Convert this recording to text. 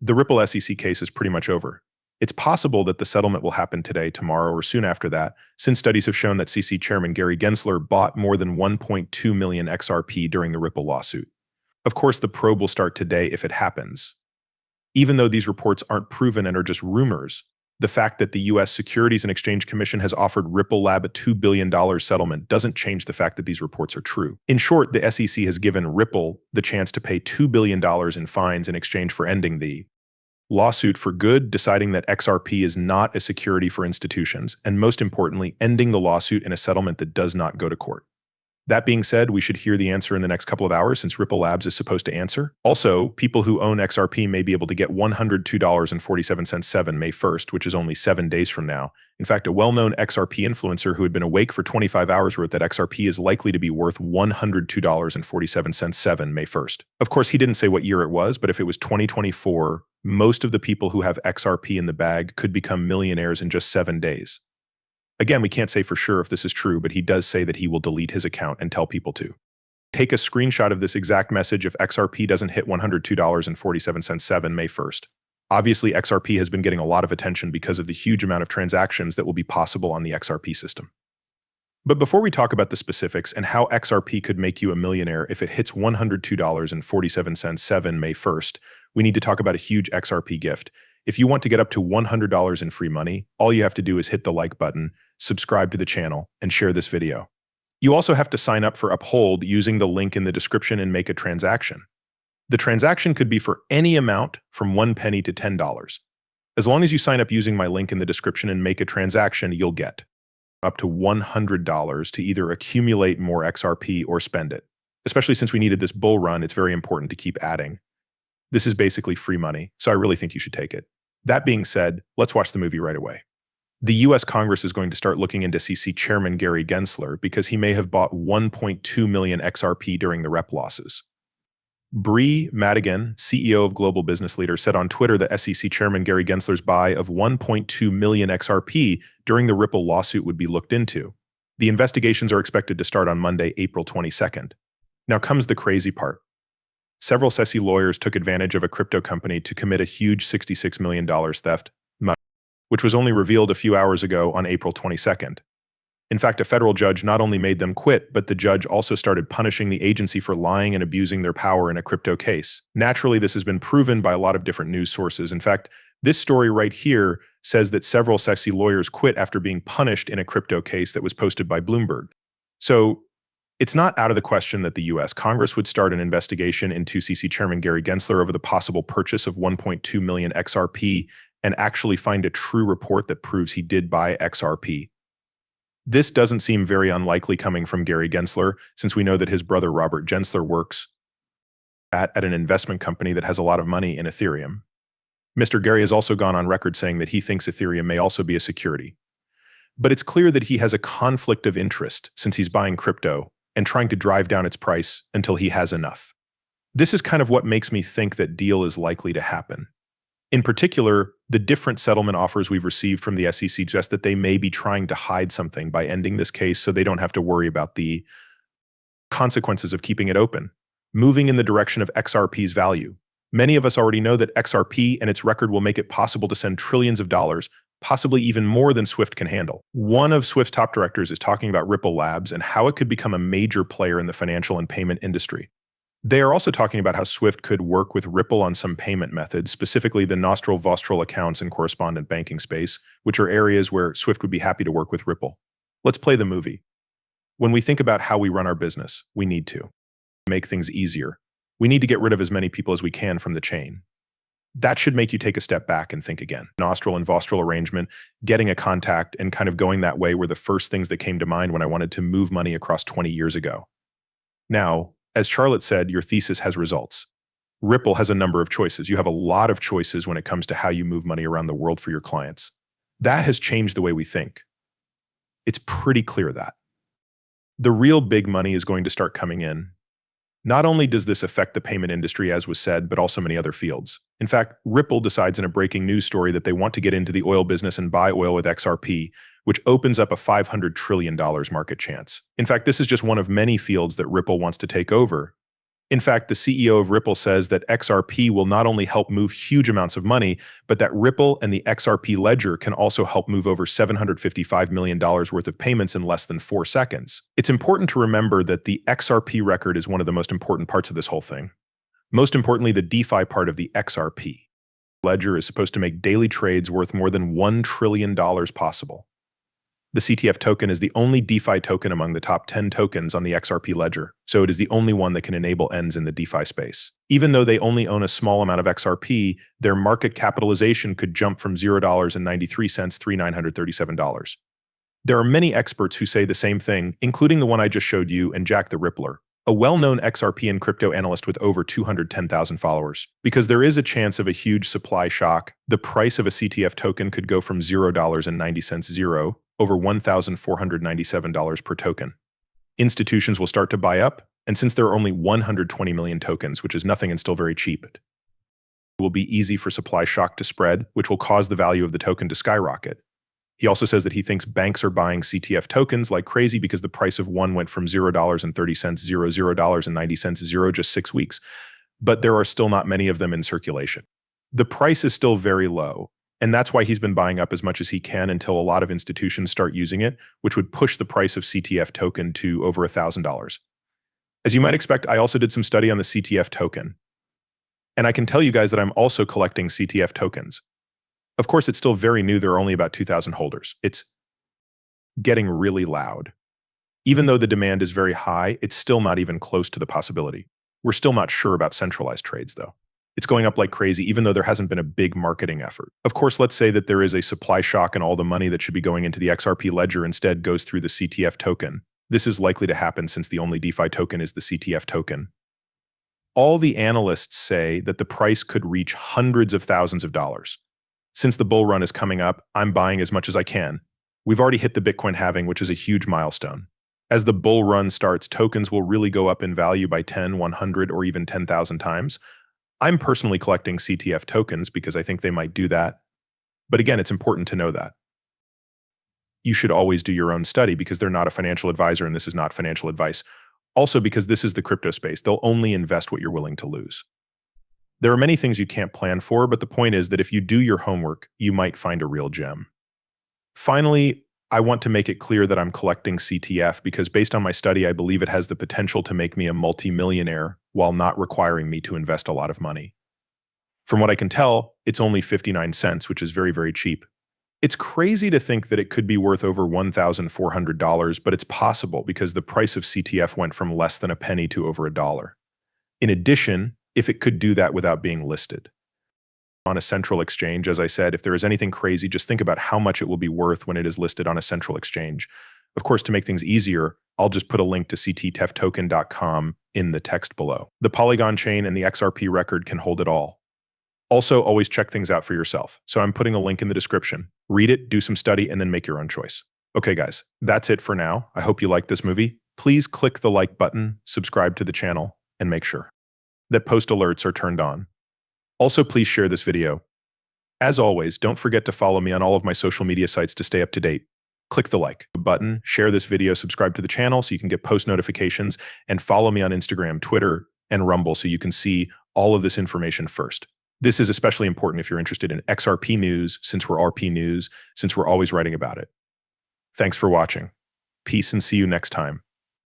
The Ripple SEC case is pretty much over. It's possible that the settlement will happen today, tomorrow, or soon after that, since studies have shown that SEC Chairman Gary Gensler bought more than 1.2 million XRP during the Ripple lawsuit. Of course, the probe will start today if it happens. Even though these reports aren't proven and are just rumors, the fact that the U.S. Securities and Exchange Commission has offered Ripple Lab a $2 billion settlement doesn't change the fact that these reports are true. In short, the SEC has given Ripple the chance to pay $2 billion in fines in exchange for ending the lawsuit for good, deciding that XRP is not a security for institutions, and most importantly, ending the lawsuit in a settlement that does not go to court. That being said, we should hear the answer in the next couple of hours since Ripple Labs is supposed to answer. Also, people who own XRP may be able to get $102.47 May 1st, which is only 7 days from now. In fact, a well-known XRP influencer who had been awake for 25 hours wrote that XRP is likely to be worth $102.47 May 1st. Of course, he didn't say what year it was, but if it was 2024, most of the people who have XRP in the bag could become millionaires in just 7 days. Again, we can't say for sure if this is true, but he does say that he will delete his account and tell people to. Take a screenshot of this exact message if XRP doesn't hit $102.47 May 1st. Obviously, XRP has been getting a lot of attention because of the huge amount of transactions that will be possible on the XRP system. But before we talk about the specifics and how XRP could make you a millionaire if it hits $102.47 May 1st, we need to talk about a huge XRP gift. If you want to get up to $100 in free money, all you have to do is hit the like button, subscribe to the channel, and share this video. You also have to sign up for Uphold using the link in the description and make a transaction. The transaction could be for any amount from 1 penny to $10. As long as you sign up using my link in the description and make a transaction, you'll get up to $100 to either accumulate more XRP or spend it. Especially since we needed this bull run, it's very important to keep adding. This is basically free money, so I really think you should take it. That being said, let's watch the movie right away. The U.S. Congress is going to start looking into SEC Chairman Gary Gensler because he may have bought 1.2 million XRP during the rep losses. Bree Madigan, CEO of Global Business Leader, said on Twitter that SEC Chairman Gary Gensler's buy of 1.2 million XRP during the Ripple lawsuit would be looked into. The investigations are expected to start on Monday, April 22nd. Now comes the crazy part. Several SEC lawyers took advantage of a crypto company to commit a huge $66 million theft, which was only revealed a few hours ago on April 22nd. In fact, a federal judge not only made them quit, but the judge also started punishing the agency for lying and abusing their power in a crypto case. Naturally, this has been proven by a lot of different news sources. In fact, this story right here says that several SEC lawyers quit after being punished in a crypto case that was posted by Bloomberg. So, it's not out of the question that the U.S. Congress would start an investigation into SEC Chairman Gary Gensler over the possible purchase of 1.2 million XRP and actually find a true report that proves he did buy XRP. This doesn't seem very unlikely coming from Gary Gensler, since we know that his brother Robert Gensler works at an investment company that has a lot of money in Ethereum. Mr. Gary has also gone on record saying that he thinks Ethereum may also be a security. But it's clear that he has a conflict of interest since he's buying crypto and trying to drive down its price until he has enough. This is kind of what makes me think that deal is likely to happen. In particular, the different settlement offers we've received from the SEC suggest that they may be trying to hide something by ending this case so they don't have to worry about the consequences of keeping it open, moving in the direction of XRP's value. Many of us already know that XRP and its record will make it possible to send trillions of dollars, possibly even more than Swift can handle. One of Swift's top directors is talking about Ripple Labs and how it could become a major player in the financial and payment industry. They are also talking about how Swift could work with Ripple on some payment methods, specifically the nostril-vostral accounts and correspondent banking space, which are areas where Swift would be happy to work with Ripple. Let's play the movie. When we think about how we run our business, we need to make things easier. We need to get rid of as many people as we can from the chain. That should make you take a step back and think again. Nostril and vostral arrangement, getting a contact, and kind of going that way were the first things that came to mind when I wanted to move money across 20 years ago. Now, as Charlotte said, your thesis has results. Ripple has a number of choices. You have a lot of choices when it comes to how you move money around the world for your clients. That has changed the way we think. It's pretty clear that the real big money is going to start coming in. Not only does this affect the payment industry, as was said, but also many other fields. In fact, Ripple decides in a breaking news story that they want to get into the oil business and buy oil with XRP, which opens up a $500 trillion market chance. In fact, this is just one of many fields that Ripple wants to take over. In fact, the CEO of Ripple says that XRP will not only help move huge amounts of money, but that Ripple and the XRP ledger can also help move over $755 million worth of payments in less than 4 seconds. It's important to remember that the XRP record is one of the most important parts of this whole thing. Most importantly, the DeFi part of the XRP ledger is supposed to make daily trades worth more than $1 trillion possible. The CTF token is the only DeFi token among the top 10 tokens on the XRP ledger, so it is the only one that can enable ENDs in the DeFi space. Even though they only own a small amount of XRP, their market capitalization could jump from $0.93 to $937. There are many experts who say the same thing, including the one I just showed you and Jack the Rippler, a well-known XRP and crypto analyst with over 210,000 followers. Because there is a chance of a huge supply shock, the price of a CTF token could go from $0.90 over $1,497 per token. Institutions will start to buy up, and since there are only 120 million tokens, which is nothing and still very cheap, it will be easy for supply shock to spread, which will cause the value of the token to skyrocket. He also says that he thinks banks are buying CTF tokens like crazy because the price of one went from $0.30 $0.90 just 6 weeks, but there are still not many of them in circulation. The price is still very low, and that's why he's been buying up as much as he can until a lot of institutions start using it, which would push the price of CTF token to over $1,000. As you might expect, I also did some study on the CTF token. And I can tell you guys that I'm also collecting CTF tokens. Of course, it's still very new. There are only about 2,000 holders. It's getting really loud. Even though the demand is very high, it's still not even close to the possibility. We're still not sure about centralized trades, though. It's going up like crazy, even though there hasn't been a big marketing effort. Of course, let's say that there is a supply shock and all the money that should be going into the XRP ledger instead goes through the CTF token. This is likely to happen since the only DeFi token is the CTF token. All the analysts say that the price could reach hundreds of thousands of dollars. Since the bull run is coming up, I'm buying as much as I can. We've already hit the Bitcoin halving, which is a huge milestone. As the bull run starts, tokens will really go up in value by 10, 100, or even 10,000 times. I'm personally collecting CTF tokens because I think they might do that. But again, it's important to know that. You should always do your own study because they're not a financial advisor and this is not financial advice. Also because this is the crypto space, they'll only invest what you're willing to lose. There are many things you can't plan for, but the point is that if you do your homework, you might find a real gem. Finally, I want to make it clear that I'm collecting CTF because based on my study, I believe it has the potential to make me a multi-millionaire while not requiring me to invest a lot of money. From what I can tell, it's only 59 cents, which is very, very cheap. It's crazy to think that it could be worth over $1,400, but it's possible because the price of CTF went from less than a penny to over $1. In addition, if it could do that without being listed on a central exchange, as I said, if there is anything crazy, just think about how much it will be worth when it is listed on a central exchange. Of course, to make things easier, I'll just put a link to ctteftoken.com in the text below. The Polygon chain and the XRP record can hold it all. Also, always check things out for yourself. So I'm putting a link in the description. Read it, do some study, and then make your own choice. Okay, guys, that's it for now. I hope you liked this movie. Please click the like button, subscribe to the channel, and make sure that post alerts are turned on. Also, please share this video. As always, don't forget to follow me on all of my social media sites to stay up to date. Click the like button, share this video, subscribe to the channel so you can get post notifications, and follow me on Instagram, Twitter, and Rumble so you can see all of this information first. This is especially important if you're interested in XRP news, since we're RP news, since we're always writing about it. Thanks for watching. Peace and see you next time.